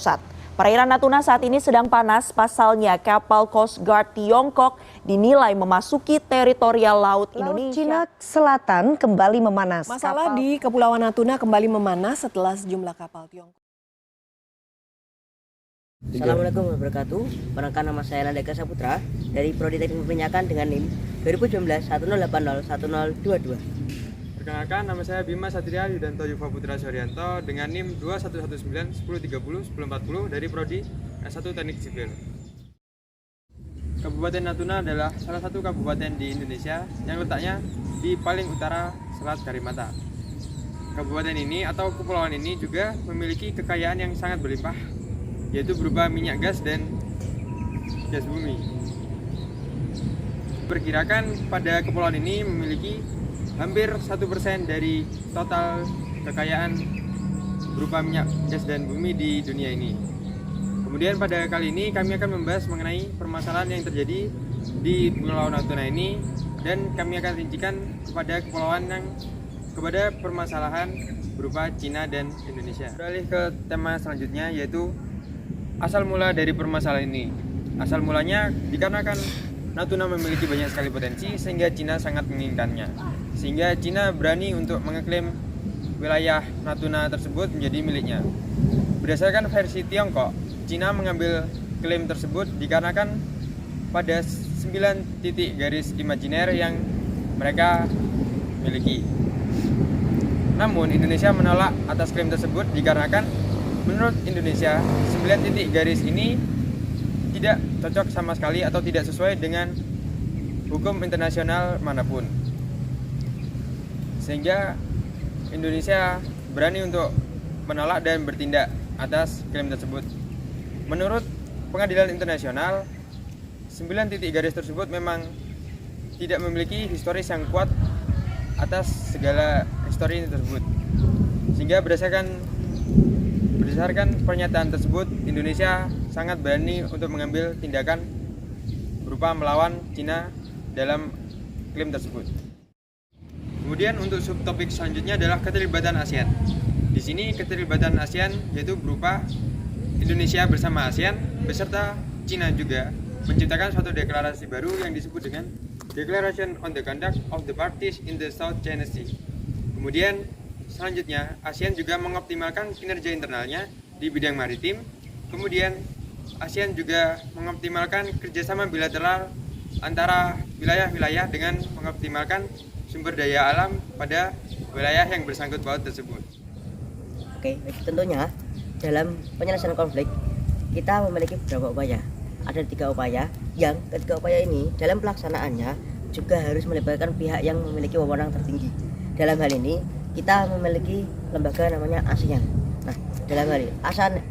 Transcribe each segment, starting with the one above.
Pusat. Perairan Natuna saat ini sedang panas, pasalnya kapal Coast Guard Tiongkok dinilai memasuki teritorial laut Indonesia. Cina Selatan kembali memanas. Masalah di Kepulauan Natuna kembali memanas setelah sejumlah kapal Tiongkok. Assalamualaikum warahmatullahi wabarakatuh. Perkenalkan, nama saya Nandaka Saputra dari Prodi Teknik Perminyakan dengan NIM 2019 1080 1022. Perkenalkan, nama saya Bima Satria Yudanto Yuva Putra Suryanto dengan NIM 2119 1030 1040 dari Prodi S1 Teknik Sipil. Kabupaten Natuna adalah salah satu kabupaten di Indonesia yang letaknya di paling utara Selat Karimata. Kabupaten ini atau kepulauan ini juga memiliki kekayaan yang sangat berlimpah, yaitu berupa minyak gas dan gas bumi. Diperkirakan pada kepulauan ini memiliki hampir 1% dari total kekayaan berupa minyak gas dan bumi di dunia ini. Kemudian pada kali ini kami akan membahas mengenai permasalahan yang terjadi di Pulau Natuna ini, dan kami akan rincikan kepada permasalahan berupa Cina dan Indonesia. Beralih ke tema selanjutnya, yaitu asal mula dari permasalahan ini. Asal mulanya dikarenakan Natuna memiliki banyak sekali potensi sehingga Cina sangat menginginkannya. Sehingga Cina berani untuk mengeklaim wilayah Natuna tersebut menjadi miliknya. Berdasarkan versi Tiongkok, Cina mengambil klaim tersebut dikarenakan pada 9 titik garis imajiner yang mereka miliki. Namun Indonesia menolak atas klaim tersebut dikarenakan menurut Indonesia 9 titik garis ini tidak cocok sama sekali atau tidak sesuai dengan hukum internasional manapun. Sehingga Indonesia berani untuk menolak dan bertindak atas klaim tersebut. Menurut pengadilan internasional, 9 titik garis tersebut memang tidak memiliki historis yang kuat atas segala histori tersebut. Sehingga berdasarkan pernyataan tersebut, Indonesia sangat berani untuk mengambil tindakan berupa melawan Cina dalam klaim tersebut. Kemudian untuk subtopik selanjutnya adalah keterlibatan ASEAN. Di sini keterlibatan ASEAN yaitu berupa Indonesia bersama ASEAN beserta Cina juga menciptakan suatu deklarasi baru yang disebut dengan Declaration on the Conduct of the Parties in the South China Sea. Kemudian selanjutnya ASEAN juga mengoptimalkan kinerja internalnya di bidang maritim. Kemudian ASEAN juga mengoptimalkan kerjasama bilateral antara wilayah-wilayah dengan mengoptimalkan sumber daya alam pada wilayah yang bersangkut paut tersebut. Oke, tentunya dalam penyelesaian konflik kita memiliki beberapa upaya. Ada 3 upaya yang ketiga upaya ini dalam pelaksanaannya juga harus melibatkan pihak yang memiliki wewenang tertinggi. Dalam hal ini kita memiliki lembaga namanya ASEAN. Nah, dalam hal ini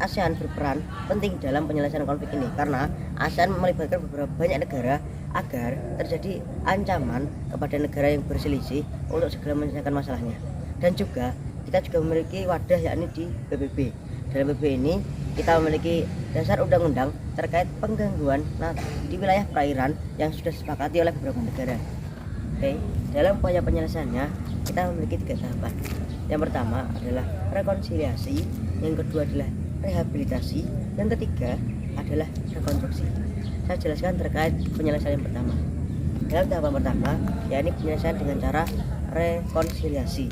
ASEAN berperan penting dalam penyelesaian konflik ini karena ASEAN melibatkan beberapa banyak negara agar terjadi ancaman kepada negara yang berselisih untuk segera menyelesaikan masalahnya. Dan juga kita juga memiliki wadah yakni di PBB. Dalam PBB ini kita memiliki dasar undang-undang terkait penggangguan di wilayah perairan yang sudah disepakati oleh beberapa negara. Oke, dalam upaya penyelesaiannya kita memiliki 3 tahapan. Yang pertama adalah rekonsiliasi, yang kedua adalah rehabilitasi, dan ketiga adalah rekonstruksi. Saya jelaskan terkait penyelesaian yang pertama. Dalam tahapan pertama, yakni penyelesaian dengan cara rekonsiliasi.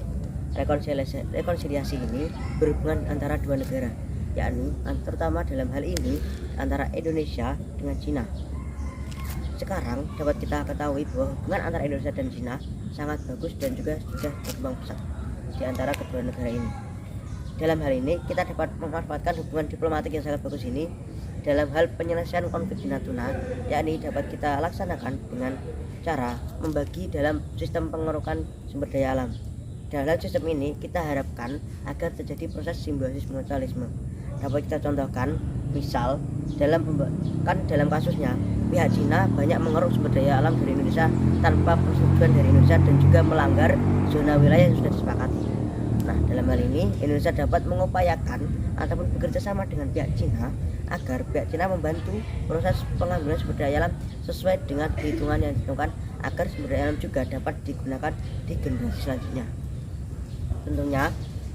Rekonsiliasi ini berhubungan antara 2 negara, yakni terutama dalam hal ini antara Indonesia dengan Cina. Sekarang dapat kita ketahui bahwa hubungan antara Indonesia dan Cina sangat bagus dan juga sudah berkembang pesat di antara kedua negara ini. Dalam hal ini kita dapat memanfaatkan hubungan diplomatik yang sangat bagus ini dalam hal penyelesaian konflik di Natuna, yakni dapat kita laksanakan dengan cara membagi dalam sistem pengerukan sumber daya alam. Dalam sistem ini kita harapkan agar terjadi proses simbiosis mutualisme. Dapat kita contohkan, misal dalam kasusnya pihak Cina banyak mengeruk sumber daya alam dari Indonesia tanpa persetujuan dari Indonesia dan juga melanggar zona wilayah yang sudah disepakati. Nah, dalam hal ini Indonesia dapat mengupayakan ataupun bekerja sama dengan pihak Cina agar pihak Cina membantu proses pengambilan sumber daya alam sesuai dengan perhitungan yang ditentukan agar sumber daya alam juga dapat digunakan di generasi selanjutnya. Tentunya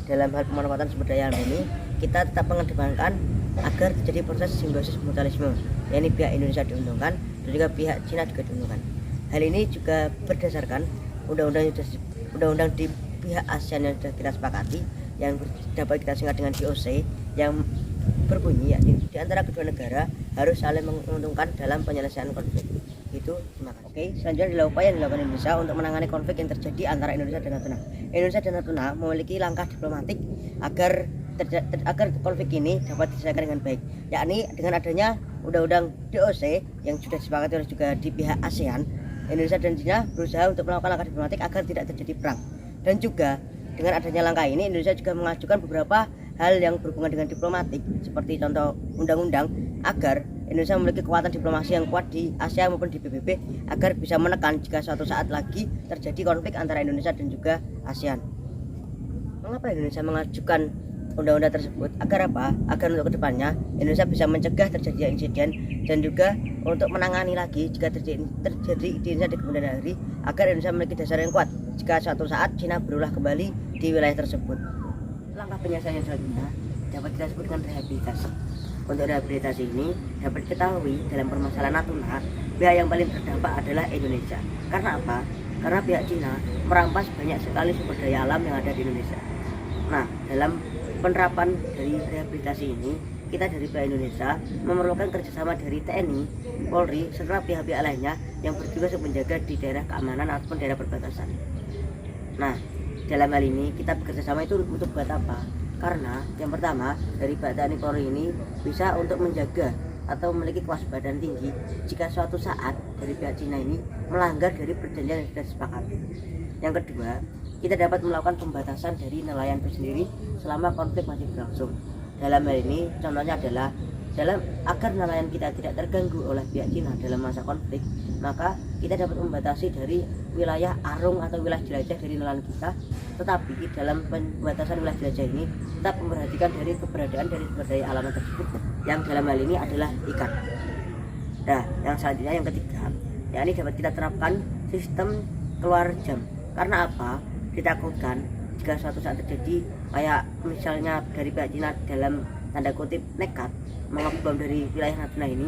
dalam hal pemanfaatan sumber daya alam ini kita tetap mengedepankan agar terjadi proses simbiosis mutualisme, yakni pihak Indonesia diuntungkan dan juga pihak Cina juga diuntungkan. Hal ini juga berdasarkan undang-undang di pihak ASEAN yang sudah kita sepakati, yang dapat kita singkat dengan DOC, yang berbunyi yakni di antara kedua negara harus saling menguntungkan dalam penyelesaian konflik. Itu terima kasih. Oke, selanjutnya adalah upaya yang dilakukan Indonesia untuk menangani konflik yang terjadi antara Indonesia dan Natuna. Indonesia dan Natuna memiliki langkah diplomatik agar konflik ini dapat diselesaikan dengan baik, yakni dengan adanya undang-undang DOC yang sudah disepakati oleh juga di pihak ASEAN. Indonesia dan China berusaha untuk melakukan langkah diplomatik agar tidak terjadi perang. Dan juga dengan adanya langkah ini, Indonesia juga mengajukan beberapa hal yang berhubungan dengan diplomatik, seperti contoh undang-undang, agar Indonesia memiliki kekuatan diplomasi yang kuat di Asia maupun di PBB agar bisa menekan jika suatu saat lagi terjadi konflik antara Indonesia dan juga ASEAN. Mengapa Indonesia mengajukan undang-undang tersebut? Agar apa? Agar untuk kedepannya Indonesia bisa mencegah terjadinya insiden dan juga untuk menangani lagi jika terjadi di Indonesia di kemudian hari, agar Indonesia memiliki dasar yang kuat jika suatu saat Cina berulah kembali di wilayah tersebut. Langkah penyelesaian selanjutnya dapat kita sebut dengan rehabilitasi. Untuk rehabilitasi ini dapat diketahui dalam permasalahan Natuna, pihak yang paling terdampak adalah Indonesia. Karena apa? Karena pihak Cina merampas banyak sekali sumber daya alam yang ada di Indonesia. Nah, dalam penerapan dari rehabilitasi ini, kita dari pihak Indonesia memerlukan kerjasama dari TNI, Polri, serta pihak-pihak lainnya yang bertugas untuk menjaga di daerah keamanan ataupun daerah perbatasan. Nah, dalam hal ini kita bekerjasama itu untuk buat apa? Karena yang pertama, dari pihak TNI Polri ini bisa untuk menjaga atau memiliki kewaspadaan tinggi jika suatu saat dari pihak Cina ini melanggar dari perjanjian yang sudah disepakati. Yang kedua, kita dapat melakukan pembatasan dari nelayan itu sendiri selama konflik masih berlangsung. Dalam hal ini contohnya adalah agar nelayan kita tidak terganggu oleh pihak Cina dalam masa konflik, maka kita dapat membatasi dari wilayah arung atau wilayah jelajah dari nelayan kita. Tetapi dalam pembatasan wilayah jelajah ini tetap memperhatikan dari keberadaan dari sumber daya alam tersebut, yang dalam hal ini adalah ikan. Nah, yang selanjutnya yang ketiga, yakni dapat kita terapkan sistem keluar jam. Karena apa? Ditakutkan jika suatu saat terjadi kayak misalnya dari pihak Cina dalam tanda kutip nekat mengebom dari wilayah Natuna ini,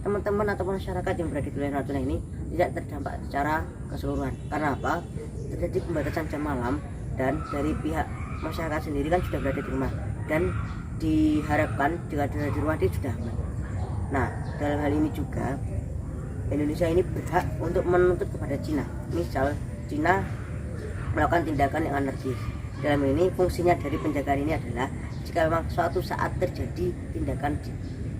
teman-teman atau masyarakat yang berada di wilayah Natuna ini tidak terdampak secara keseluruhan. Karena apa? Terjadi pembatasan jam malam dan dari pihak masyarakat sendiri kan sudah berada di rumah dan diharapkan jika berada di rumah dia sudah aman. Nah, dalam hal ini juga Indonesia ini berhak untuk menuntut kepada Cina. Misal Cina melakukan tindakan yang anarkis. Dalam ini fungsinya dari penjagaan ini adalah jika memang suatu saat terjadi tindakan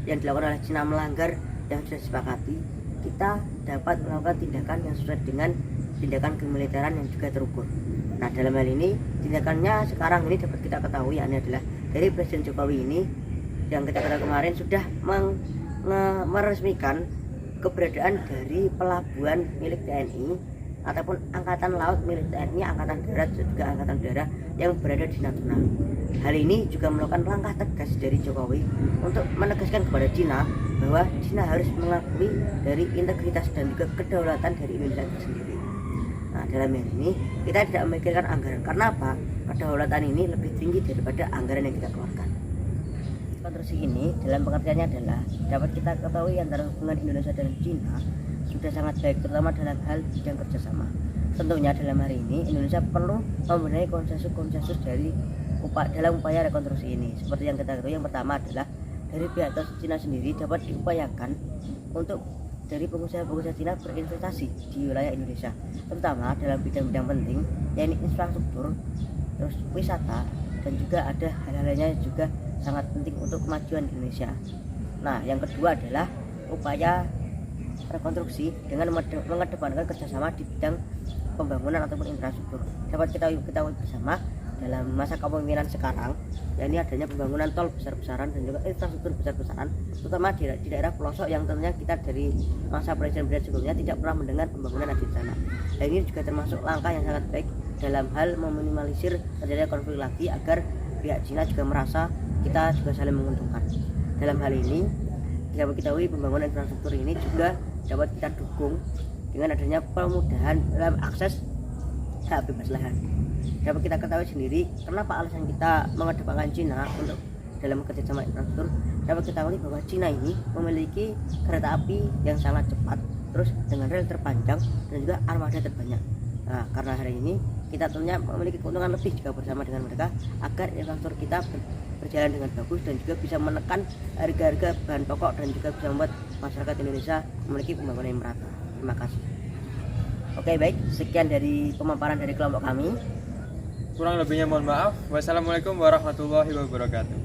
yang dilakukan oleh Cina melanggar yang sudah disepakati, kita dapat melakukan tindakan yang sesuai dengan tindakan kemiliteran yang juga terukur. Nah, dalam hal ini tindakannya sekarang ini dapat kita ketahui yakni adalah dari Presiden Jokowi ini yang kita ketahui kemarin sudah meresmikan keberadaan dari pelabuhan milik TNI ataupun angkatan laut milik TNI, angkatan darat juga angkatan udara yang berada di Natuna. Hal ini juga merupakan langkah tegas dari Jokowi untuk menegaskan kepada Cina bahwa Cina harus mengakui dari integritas dan juga kedaulatan dari Indonesia itu sendiri. Nah, dalam hal ini kita tidak memikirkan anggaran. Karena apa? Kedaulatan ini lebih tinggi daripada anggaran yang kita keluarkan. Konstruksi ini dalam pengertiannya adalah dapat kita ketahui antara hubungan Indonesia dan Cina sudah sangat baik, terutama dalam hal bidang kerjasama. Tentunya dalam hari ini Indonesia perlu membenahi konsensus dari dalam upaya rekonstruksi ini. Seperti yang kita ketahui, yang pertama adalah dari pihak Cina sendiri dapat diupayakan untuk dari pengusaha-pengusaha Cina berinvestasi di wilayah Indonesia, terutama dalam bidang-bidang penting, yaitu infrastruktur, terus wisata, dan juga ada hal-hal lainnya yang juga sangat penting untuk kemajuan Indonesia. Nah, yang kedua adalah upaya rekonstruksi dengan mengedepankan kerjasama di bidang pembangunan ataupun infrastruktur. Dapat kita ketahui bersama dalam masa kepemimpinan sekarang, yakni adanya pembangunan tol besar-besaran dan juga infrastruktur besar-besaran, terutama di daerah pelosok yang tentunya kita dari masa presiden sebelumnya tidak pernah mendengar pembangunan di sana. Dan ini juga termasuk langkah yang sangat baik dalam hal meminimalisir terjadinya konflik lagi, agar pihak Cina juga merasa kita juga saling menguntungkan. Dalam hal ini dapat kita ketahui pembangunan infrastruktur ini juga dapat kita dukung dengan adanya pemudahan dalam akses hak bebas lahan. Dapat kita ketahui sendiri kenapa alasan kita mengedepankan Cina untuk dalam kerjasama infrastruktur, dapat ketahui bahwa Cina ini memiliki kereta api yang sangat cepat, terus dengan rel terpanjang dan juga armada terbanyak. Nah, karena hari ini kita tentunya memiliki keuntungan lebih jika bersama dengan mereka agar infrastruktur kita berjalan dengan bagus dan juga bisa menekan harga-harga bahan pokok dan juga bisa membuat masyarakat Indonesia memiliki pembangunan yang merata. Terima kasih. Oke, baik, sekian dari pemaparan dari kelompok kami. Kurang lebihnya mohon maaf. Wassalamualaikum warahmatullahi wabarakatuh.